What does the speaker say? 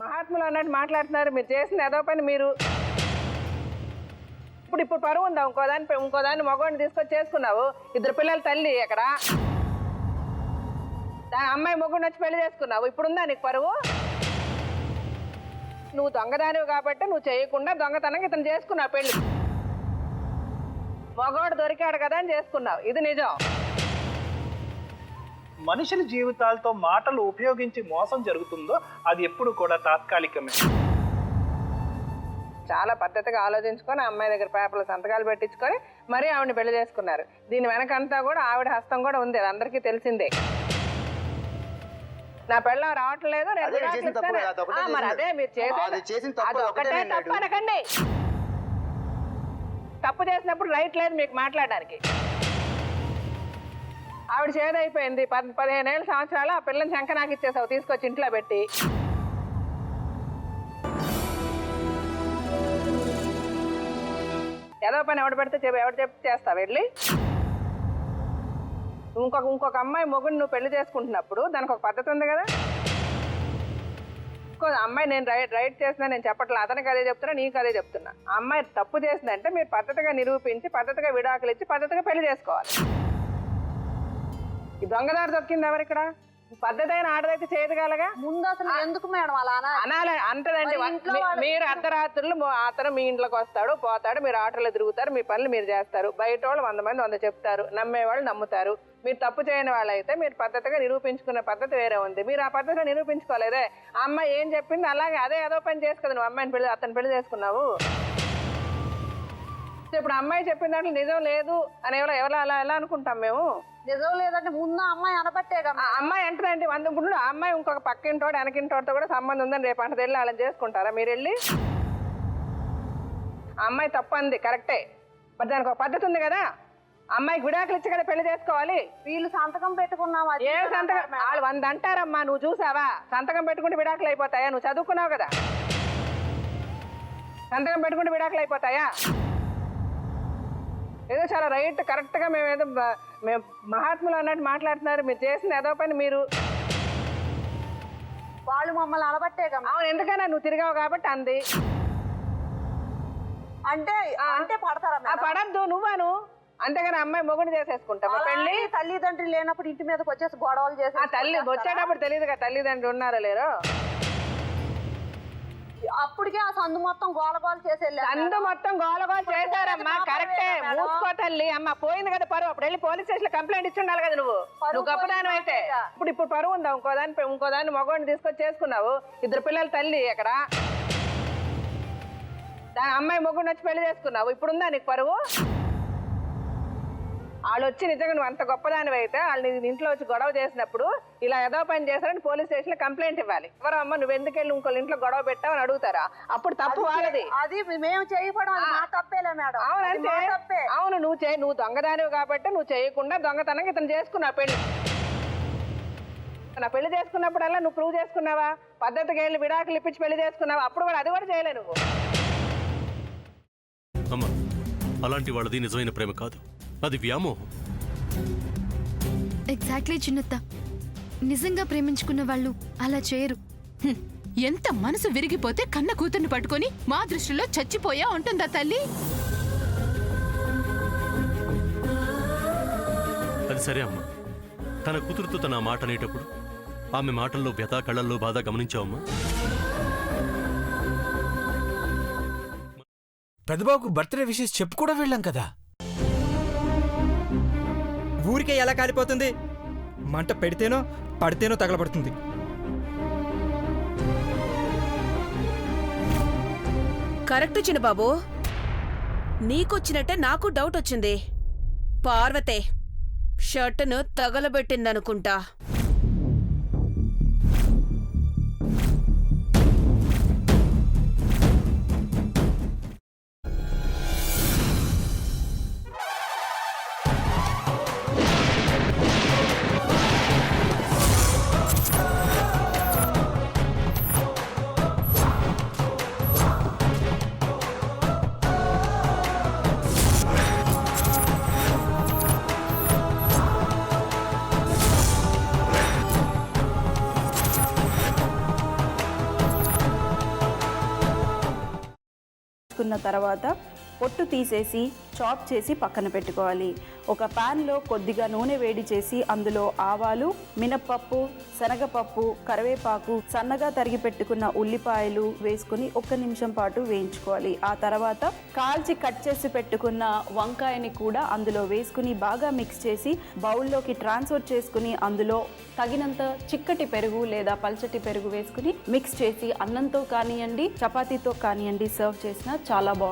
మహాత్ములు అన్నట్టు మాట్లాడుతున్నారు. మీరు చేసిన ఏదో పని మీరు ఇప్పుడు పరువు ఉందా? ఇంకోదాన్ని మగవాడిని తీసుకొచ్చి చేసుకున్నావు. 2 పిల్లల తల్లి ఎక్కడ అమ్మాయి మొగుడిని వచ్చి పెళ్లి చేసుకున్నావు. ఇప్పుడుందా నీకు పరువు? నువ్వు దొంగదానివి కాబట్టి నువ్వు చేయకుండా దొంగతనంగా ఇతను చేసుకున్నావు పెళ్లి. మగవాడు దొరికాడు కదా అని చేసుకున్నావు. ఇది నిజం. మనుషుల జీవితాలతో మాటలు ఉపయోగించి మోసం జరుగుతుందో అది ఎప్పుడు కూడా తాత్కాలికమే. చాలా పద్ధతిగా ఆలోచించుకొని అమ్మాయి దగ్గర పేపర్లు సంతకాలు పెట్టించుకొని మరీ ఆవిడని పెళ్లి చేసుకున్నారు. దీని వెనకంతా కూడా ఆవిడ హస్తం కూడా ఉంది. అది అందరికీ తెలిసిందే. నా పెళ్ళం రావట్లేదు, మరి అదే మీరు చేసేది తప్పు అనకండి. తప్పు చేసినప్పుడు రైట్ లేదు మీకు మాట్లాడడానికి. ఆవిడ చేదైపోయింది. 15 సంవత్సరాలు ఆ పిల్లని శంక నాకు ఇచ్చేసావు తీసుకొచ్చి ఇంట్లో పెట్టి. ఏదో పని ఎవడు చెప్తే చేస్తావు వెళ్ళి. ఇంకొక అమ్మాయి మొగుడిని నువ్వు పెళ్లి చేసుకుంటున్నప్పుడు దానికి ఒక పద్ధతి ఉంది కదా. అమ్మాయి నేను రైట్ చేసినా నేను చెప్పట్లా, అతనికి అదే చెప్తున్నా, నీకు అదే చెప్తున్నా. ఆ అమ్మాయి తప్పు చేసిందంటే మీరు పద్ధతిగా నిరూపించి పద్ధతిగా విడాకులు ఇచ్చి పద్ధతిగా పెళ్లి చేసుకోవాలి. ఈ దొంగదారి దొక్కింది ఎవరు ఇక్కడ? పద్ధతి అయిన ఆడదైతే చేయగలగా. ముందు అసలు ఎందుకు మేడం అలా అనాలి అంటదండి. మీరు అర్ధరాత్రులు అతను మీ ఇంట్లోకి వస్తాడు పోతాడు, మీరు ఆటోలో తిరుగుతారు, మీ పనులు మీరు చేస్తారు. బయట వాళ్ళు 100 మంది 100 చెప్తారు, నమ్మేవాళ్ళు నమ్ముతారు. మీరు తప్పు చేయని వాళ్ళైతే మీరు పద్ధతిగా నిరూపించుకునే పద్ధతి వేరే ఉంది. మీరు ఆ పద్ధతిగా నిరూపించుకోలేదే. ఆ అమ్మాయి ఏం చెప్పింది అలాగే అదే ఏదో పని చేసి కదా నువ్వు అమ్మాయిని అతను పెళ్లి చేసుకున్నావు. ఇప్పుడు అమ్మాయి చెప్పిన దాంట్లో నిజం లేదు అని ఎవరు ఎలా అనుకుంటాం మేము? నిజం లేదంటే ముందు అమ్మాయి అనబట్టే కదా. అమ్మాయి అంటదండి 100 గుళ్ళు. ఆ అమ్మాయి ఇంకొక పక్కింటోడు వెనకింటోడితో కూడా సంబంధం ఉందని రేపు అంటది వెళ్ళి వాళ్ళని చేసుకుంటారా మీరు వెళ్ళి? ఆ అమ్మాయి తప్పు అంది కరెక్టే, మరి దానికి ఒక పద్ధతి ఉంది కదా. అమ్మాయికి విడాకులు ఇచ్చి కదా పెళ్లి చేసుకోవాలి. వీళ్ళు సంతకం పెట్టుకున్నావా? ఏ సంతకం? వాళ్ళు 100 అంటారమ్మా, నువ్వు చూసావా? సంతకం పెట్టుకుంటే విడాకులు అయిపోతాయా? నువ్వు చదువుకున్నావు కదా. సంతకం పెట్టుకుంటే విడాకులు అయిపోతాయా? ఏదో చాలా రైట్ కరెక్ట్గా మేము మహాత్ములు అన్నట్టు మాట్లాడుతున్నారు. మీరు చేసిన ఏదో పని మీరు వాళ్ళు మమ్మల్ని అనబట్టే కదా. అవును, ఎందుకన్నా నువ్వు తిరిగావు కాబట్టి అంది. అంటే పడతారా? పడద్దు నువ్వాను. అంతేగాని అమ్మాయి మొగుడు చేసేసుకుంటావా పెళ్లి? తల్లిదండ్రులు లేనప్పుడు ఇంటి మీదకి వచ్చేసి గొడవలు చేసి ఆ తల్లి వచ్చేటప్పుడు తెలియదు కదా తల్లిదండ్రులు ఉన్నారో లేరో. అప్పటికే ఆ సందు మొత్తం గోలగోలు చేసి సందు మొత్తం గోలగోలు చేశారమ్మా. కరెక్టే, మూసుకో తల్లి. అమ్మ పోయింది కదా పరువు. అప్పుడు వెళ్ళి పోలీస్ స్టేషన్ లో కంప్లైంట్ ఇచ్చి ఉండాలి కదా నువ్వు గొప్పదాని అయితే. ఇప్పుడు పరువు ఉందా? ఇంకోదాన్ని మగవాడిని తీసుకొచ్చి చేసుకున్నావు. 2 పిల్లల తల్లి ఎక్కడ అమ్మాయి మొగుడిని వచ్చి పెళ్లి చేసుకున్నావు. ఇప్పుడుందా నీకు పరువు? వాళ్ళు వచ్చి నిజంగా నువ్వు అంత గొప్పదానివి అయితే వాళ్ళు ఇంట్లో వచ్చి గొడవ చేసినప్పుడు ఇలా ఏదో పని చేశారని పోలీస్ స్టేషన్ లో కంప్లైంట్ ఇవ్వాలి. ఎవరమ్మా నువ్వు ఎందుకు వెళ్ళి ఇంకో ఇంట్లో గొడవ పెట్టావు అని అడుగుతారా? అప్పుడు తప్పు వాళ్ళది. అది మేము చేయకపోవడం తప్పేలే మేడం. అవునంటే అవును, నువ్వు దొంగదానివి కాబట్టి నువ్వు చేయకుండా దొంగతనంగా ఇతను చేసుకున్నావు పెళ్లి. నా పెళ్లి చేసుకున్నప్పుడల్లా నువ్వు ప్రూవ్ చేసుకున్నావా? పద్ధతికి వెళ్ళి విడాకులు ఇప్పించి పెళ్లి చేసుకున్నావా? అప్పుడు కూడా అది కూడా చేయలే నువ్వు. అమ్మా, అలాంటి వాళ్ళది నిజమైన ప్రేమ కాదు, అది వ్యామోహం. ఎగ్జాక్ట్లీ చిన్నత్త. నిజంగా ప్రేమించుకున్న వాళ్ళు అలా చేయరు. ఎంత మనసు విరిగిపోతే కన్న కూతుర్ని పట్టుకొని మా దృష్టిలో చచ్చిపోయా ఉంటుందా తల్లి? అది సరే అమ్మా, తన కూతురుతో తన మాట అనేటప్పుడు ఆమె మాటల్లో వ్యథ, కళ్ళల్లో బాధ గమనించావమ్మా? పెద్దబాబుకు బర్త్డే విషెస్ చెప్పు కూడా వెళ్ళాం కదా. ఊరికే ఎలా కాలిపోతుంది? మంట పెడితేనో పడితేనో తగలబడుతుంది. కరెక్ట్ చిన్నబాబు, నీకొచ్చినట్టే నాకు డౌట్ వచ్చింది. పార్వతే షర్టును తగలబెట్టిందనుకుంటా. కున్న తర్వాత పొట్టు తీసేసి చాప్ చేసి పక్కన పెట్టుకోవాలి. ఒక ప్యాన్లో కొద్దిగా నూనె వేడి చేసి అందులో ఆవాలు, మినప్పప్పు, శనగపప్పు, కరివేపాకు, సన్నగా తరిగి పెట్టుకున్న ఉల్లిపాయలు వేసుకుని 1 నిమిషం పాటు వేయించుకోవాలి. ఆ తర్వాత కాల్చి కట్ చేసి పెట్టుకున్న వంకాయని కూడా అందులో వేసుకుని బాగా మిక్స్ చేసి బౌల్లోకి ట్రాన్స్ఫర్ చేసుకుని అందులో తగినంత చిక్కటి పెరుగు లేదా పల్చటి పెరుగు వేసుకుని మిక్స్ చేసి అన్నంతో కానివ్వండి, చపాతీతో కానివ్వండి సర్వ్ చేసినా చాలా బాగుంటుంది.